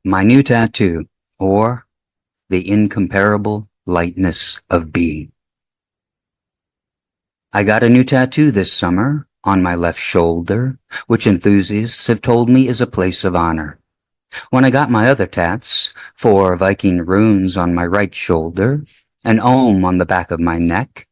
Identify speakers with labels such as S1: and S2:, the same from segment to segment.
S1: My new tattoo, or the incomparable lightness of being. I got a new tattoo this summer on my left shoulder, which enthusiasts have told me is a place of honor. When I got my other tats, 4 Viking runes on my right shoulder, an Om on the back of my neck,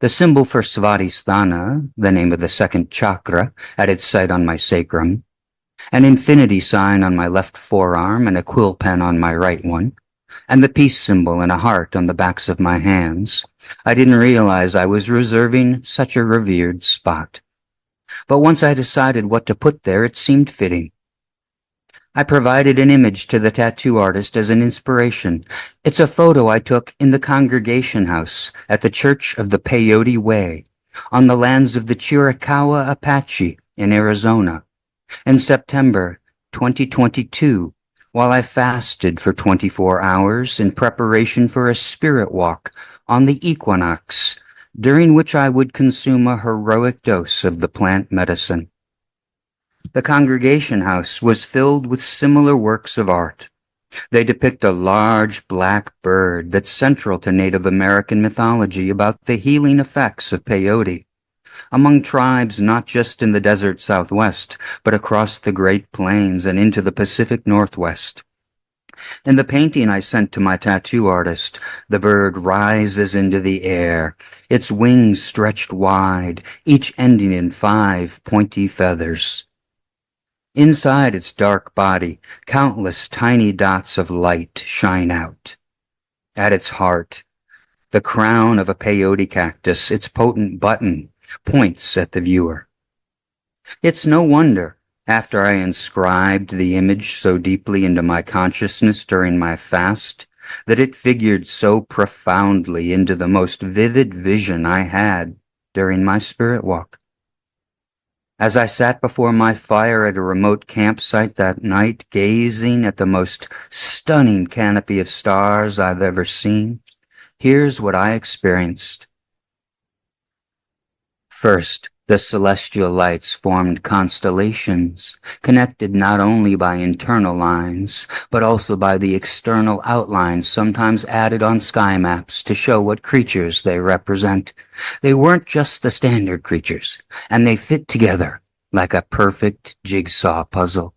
S1: the symbol for Svadhisthana, the name of the second chakra, at its site on my sacrum, an infinity sign on my left forearm and a quill pen on my right one, and the peace symbol and a heart on the backs of my hands, I didn't realize I was reserving such a revered spot. But once I decided what to put there, it seemed fitting. I provided an image to the tattoo artist as an inspiration. It's a photo I took in the congregation house at the Church of the Peyote Way, on the lands of the Chiricahua Apache in Arizona, in September 2022, while I fasted for 24 hours in preparation for a spirit walk on the equinox, during which I would consume a heroic dose of the plant medicine. The congregation house was filled with similar works of art. They depict a large black bird that's central to Native American mythology about the healing effects of peyote, among tribes not just in the desert Southwest, but across the Great Plains and into the Pacific Northwest. In the painting I sent to my tattoo artist, the bird rises into the air, its wings stretched wide, each ending in 5 pointy feathers. Inside its dark body, countless tiny dots of light shine out. At its heart, the crown of a peyote cactus, its potent button, points at the viewer. It's no wonder, after I inscribed the image so deeply into my consciousness during my fast, that it figured so profoundly into the most vivid vision I had during my spirit walk. As I sat before my fire at a remote campsite that night, gazing at the most stunning canopy of stars I've ever seen, here's what I experienced. First, the celestial lights formed constellations, connected not only by internal lines, but also by the external outlines sometimes added on sky maps to show what creatures they represent. They weren't just the standard creatures, and they fit together like a perfect jigsaw puzzle.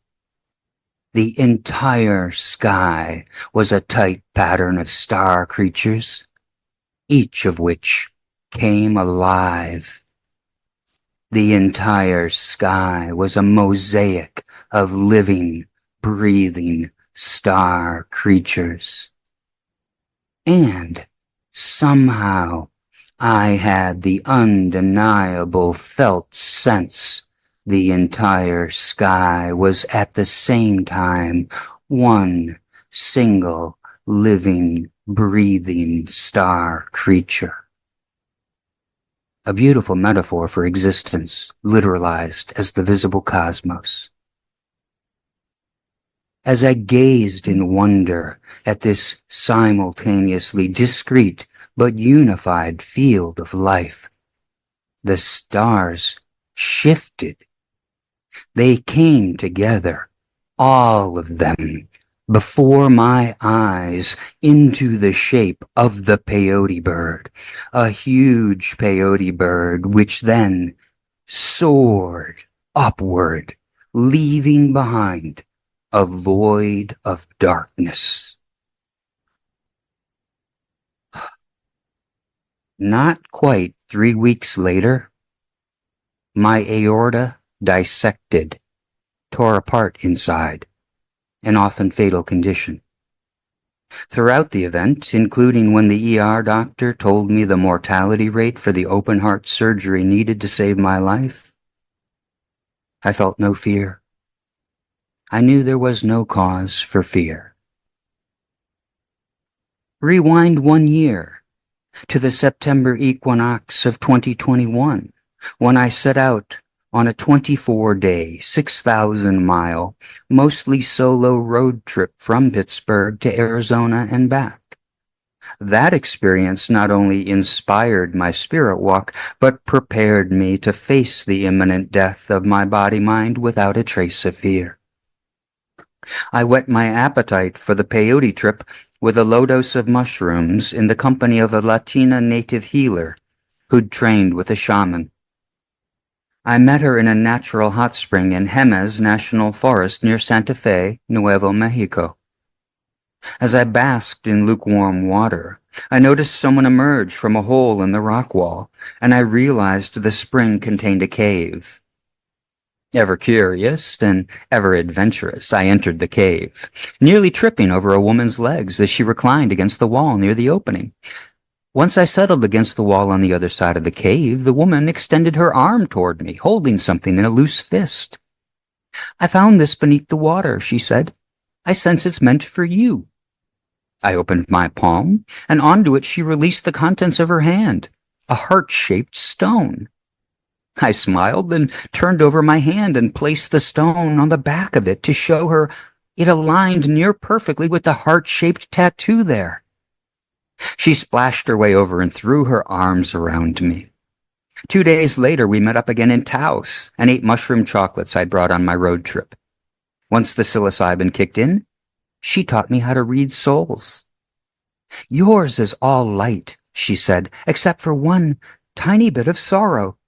S1: The entire sky was a tight pattern of star creatures, each of which came alive. The entire sky was a mosaic of living, breathing star creatures. And somehow I had the undeniable felt sense the entire sky was at the same time one single living, breathing star creature. A beautiful metaphor for existence, literalized as the visible cosmos. As I gazed in wonder at this simultaneously discrete but unified field of life, the stars shifted. They came together, all of them, before my eyes, into the shape of the peyote bird, a huge peyote bird which then soared upward, leaving behind a void of darkness. Not quite 3 weeks later, my aorta dissected, tore apart inside, an often fatal condition. Throughout the event, including when the ER doctor told me the mortality rate for the open heart surgery needed to save my life, I felt no fear. I knew there was no cause for fear. Rewind 1 year to the September equinox of 2021, when I set out on a 24-day, 6,000-mile, mostly solo road trip from Pittsburgh to Arizona and back. That experience not only inspired my spirit walk, but prepared me to face the imminent death of my body-mind without a trace of fear. I whet my appetite for the peyote trip with a low dose of mushrooms in the company of a Latina native healer who'd trained with a shaman. I met her in a natural hot spring in Jemez National Forest near Santa Fe, Nuevo Mexico. As I basked in lukewarm water, I noticed someone emerge from a hole in the rock wall, and I realized the spring contained a cave. Ever curious and ever adventurous, I entered the cave, nearly tripping over a woman's legs as she reclined against the wall near the opening. Once I settled against the wall on the other side of the cave, the woman extended her arm toward me, holding something in a loose fist. "I found this beneath the water," she said. "I sense it's meant for you." I opened my palm, and onto it she released the contents of her hand, a heart-shaped stone. I smiled and turned over my hand and placed the stone on the back of it to show her it aligned near perfectly with the heart-shaped tattoo there. She splashed her way over and threw her arms around me. 2 days later, we met up again in Taos and ate mushroom chocolates I'd brought on my road trip. Once the psilocybin kicked in, she taught me how to read souls. "Yours is all light," she said, "except for one tiny bit of sorrow."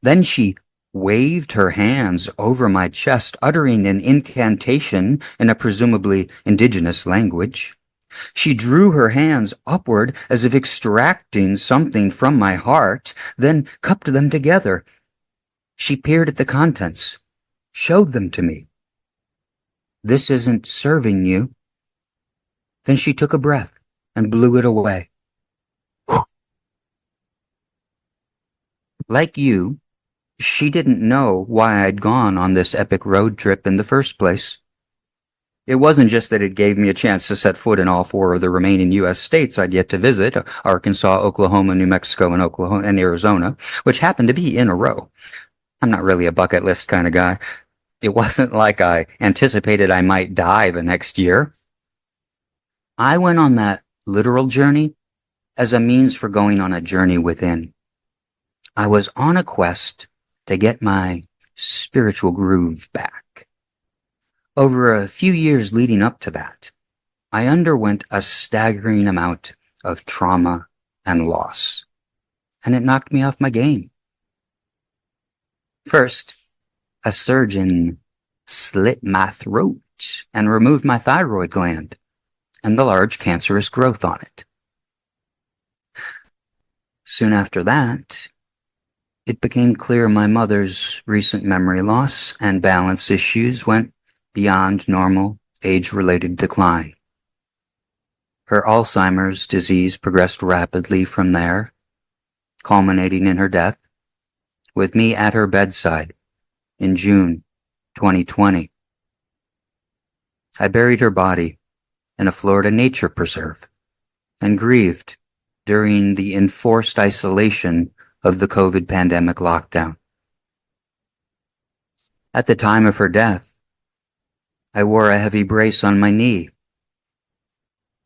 S1: Then she waved her hands over my chest, uttering an incantation in a presumably indigenous language. She drew her hands upward as if extracting something from my heart, then cupped them together. She peered at the contents, showed them to me. "This isn't serving you." Then she took a breath and blew it away. Like you, she didn't know why I'd gone on this epic road trip in the first place. It wasn't just that it gave me a chance to set foot in all four of the remaining U.S. states I'd yet to visit, Arkansas, Oklahoma, New Mexico, and Arizona, which happened to be in a row. I'm not really a bucket list kind of guy. It wasn't like I anticipated I might die the next year. I went on that literal journey as a means for going on a journey within. I was on a quest to get my spiritual groove back. Over a few years leading up to that, I underwent a staggering amount of trauma and loss, and it knocked me off my game. First, a surgeon slit my throat and removed my thyroid gland and the large cancerous growth on it. Soon after that, it became clear my mother's recent memory loss and balance issues went beyond normal age-related decline. Her Alzheimer's disease progressed rapidly from there, culminating in her death, with me at her bedside in June 2020. I buried her body in a Florida nature preserve and grieved during the enforced isolation of the COVID pandemic lockdown. At the time of her death, I wore a heavy brace on my knee.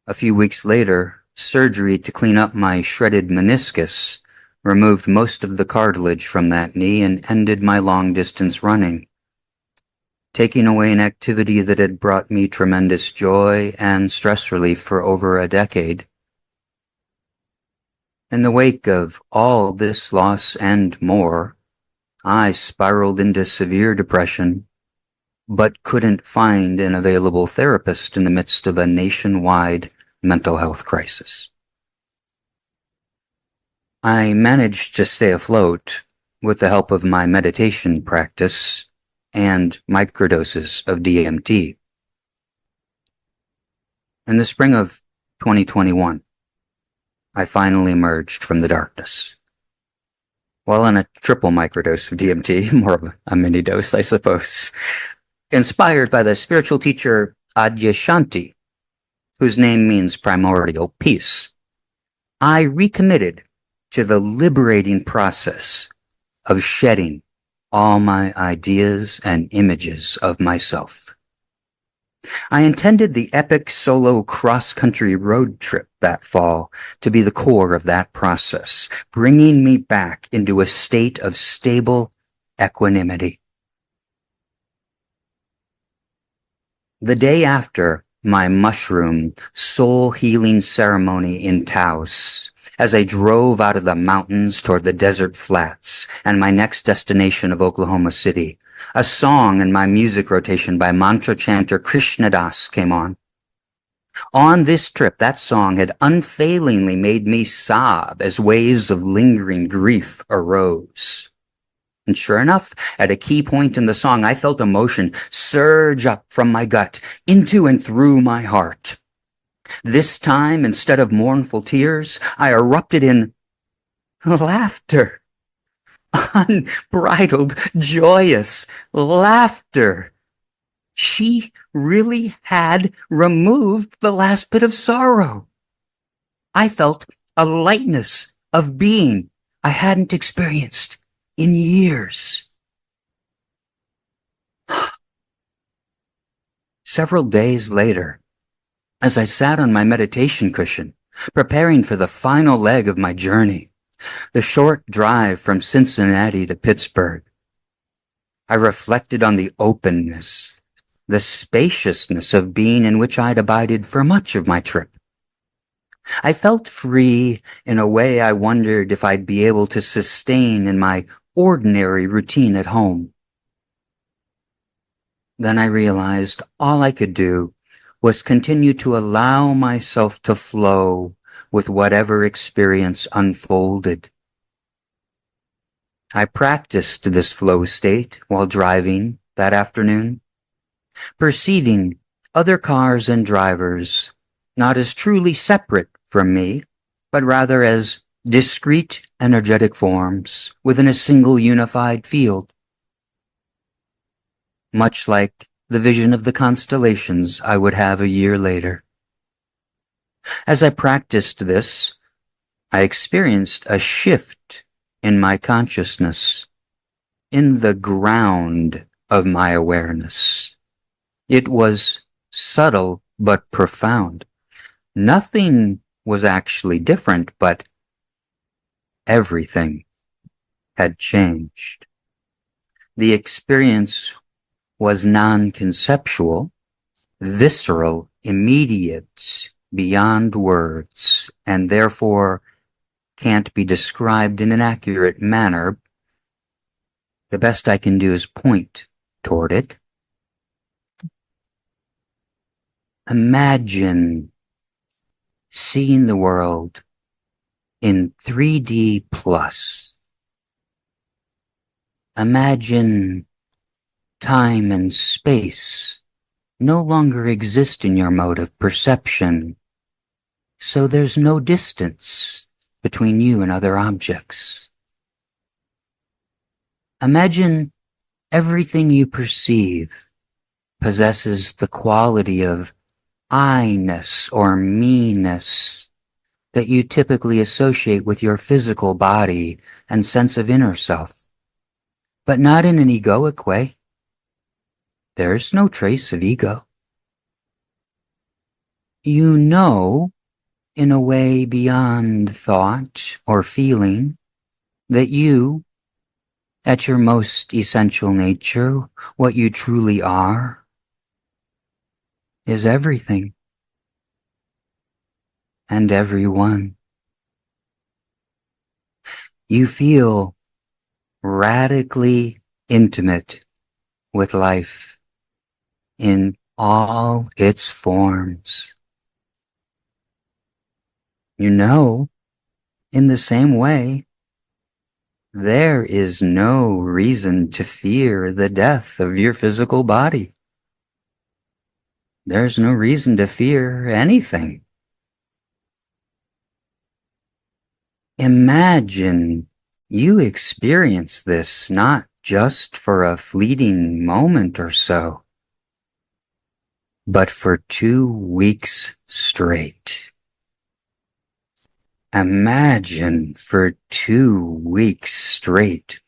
S1: A few weeks later, surgery to clean up my shredded meniscus removed most of the cartilage from that knee and ended my long-distance running, taking away an activity that had brought me tremendous joy and stress relief for over a decade. In the wake of all this loss and more, I spiraled into severe depression, but couldn't find an available therapist in the midst of a nationwide mental health crisis. I managed to stay afloat with the help of my meditation practice and microdoses of DMT. In the spring of 2021, I finally emerged from the darkness. While on a triple microdose of DMT, more of a mini dose, I suppose, inspired by the spiritual teacher Adyashanti, whose name means primordial peace, I recommitted to the liberating process of shedding all my ideas and images of myself. I intended the epic solo cross-country road trip that fall to be the core of that process, bringing me back into a state of stable equanimity. The day after my mushroom soul healing ceremony in Taos, as I drove out of the mountains toward the desert flats and my next destination of Oklahoma City, a song in my music rotation by mantra chanter Krishna Das came on. On this trip, that song had unfailingly made me sob as waves of lingering grief arose. And sure enough, at a key point in the song, I felt emotion surge up from my gut into and through my heart. This time, instead of mournful tears, I erupted in laughter. Unbridled, joyous laughter. She really had removed the last bit of sorrow. I felt a lightness of being I hadn't experienced in years. Several days later, as I sat on my meditation cushion, preparing for the final leg of my journey, the short drive from Cincinnati to Pittsburgh, I reflected on the openness, the spaciousness of being in which I'd abided for much of my trip. I felt free in a way I wondered if I'd be able to sustain in my ordinary routine at home. Then I realized all I could do was continue to allow myself to flow with whatever experience unfolded. I practiced this flow state while driving that afternoon, perceiving other cars and drivers not as truly separate from me, but rather as discrete energetic forms within a single unified field. Much like the vision of the constellations I would have a year later. As I practiced this, I experienced a shift in my consciousness, in the ground of my awareness. It was subtle but profound. Nothing was actually different, but everything had changed. The experience was non-conceptual, visceral, immediate, beyond words, and therefore can't be described in an accurate manner. The best I can do is point toward it. Imagine seeing the world in 3D plus. Imagine time and space no longer exist in your mode of perception, so there's no distance between you and other objects. Imagine everything you perceive possesses the quality of I-ness or me-ness that you typically associate with your physical body and sense of inner self, but not in an egoic way. There's no trace of ego. You know, in a way beyond thought or feeling, that you, at your most essential nature, what you truly are, is everything and everyone. You feel radically intimate with life in all its forms. You know, in the same way, there is no reason to fear the death of your physical body. There's no reason to fear anything. Imagine you experience this not just for a fleeting moment or so, but for 2 weeks straight. Imagine for 2 weeks straight,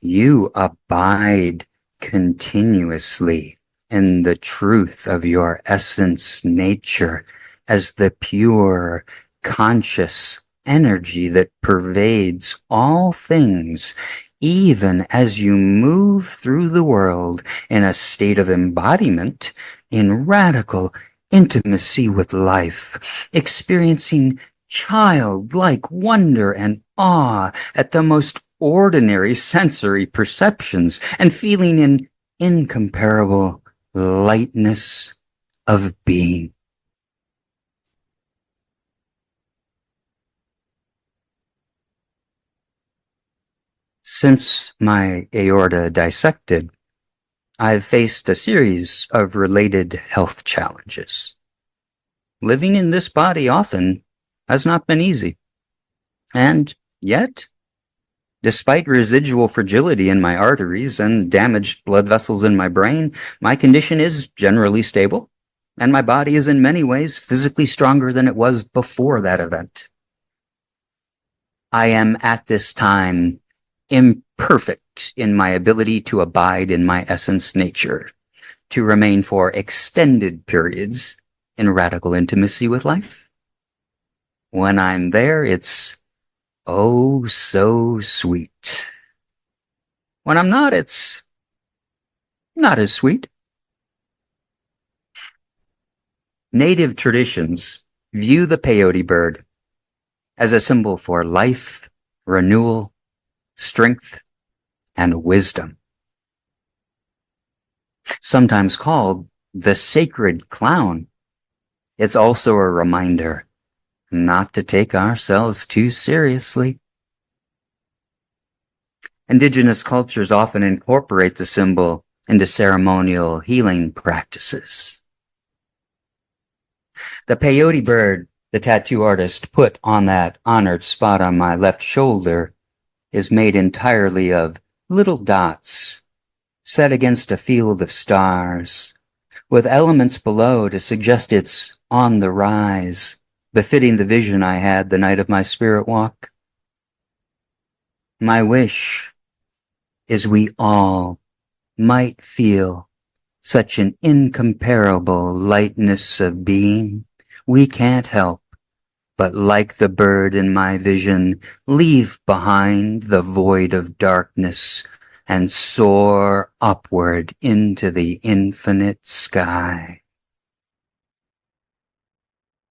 S1: you abide continuously in the truth of your essence nature as the pure, conscious energy that pervades all things, even as you move through the world in a state of embodiment in radical intimacy with life, experiencing childlike wonder and awe at the most ordinary sensory perceptions, and feeling an incomparable lightness of being. Since my aorta dissected, I've faced a series of related health challenges. Living in this body often has not been easy. And yet, despite residual fragility in my arteries and damaged blood vessels in my brain, my condition is generally stable, and my body is in many ways physically stronger than it was before that event. I am at this time imperfect in my ability to abide in my essence nature, to remain for extended periods in radical intimacy with life. When I'm there, it's oh so sweet. When I'm not, it's not as sweet. Native traditions view the peyote bird as a symbol for life, renewal, strength, and wisdom. Sometimes called the sacred clown, it's also a reminder not to take ourselves too seriously. Indigenous cultures often incorporate the symbol into ceremonial healing practices. The peyote bird the tattoo artist put on that honored spot on my left shoulder is made entirely of little dots set against a field of stars, with elements below to suggest it's on the rise, befitting the vision I had the night of my spirit walk. My wish is we all might feel such an incomparable lightness of being, we can't help but, like the bird in my vision, leave behind the void of darkness and soar upward into the infinite sky.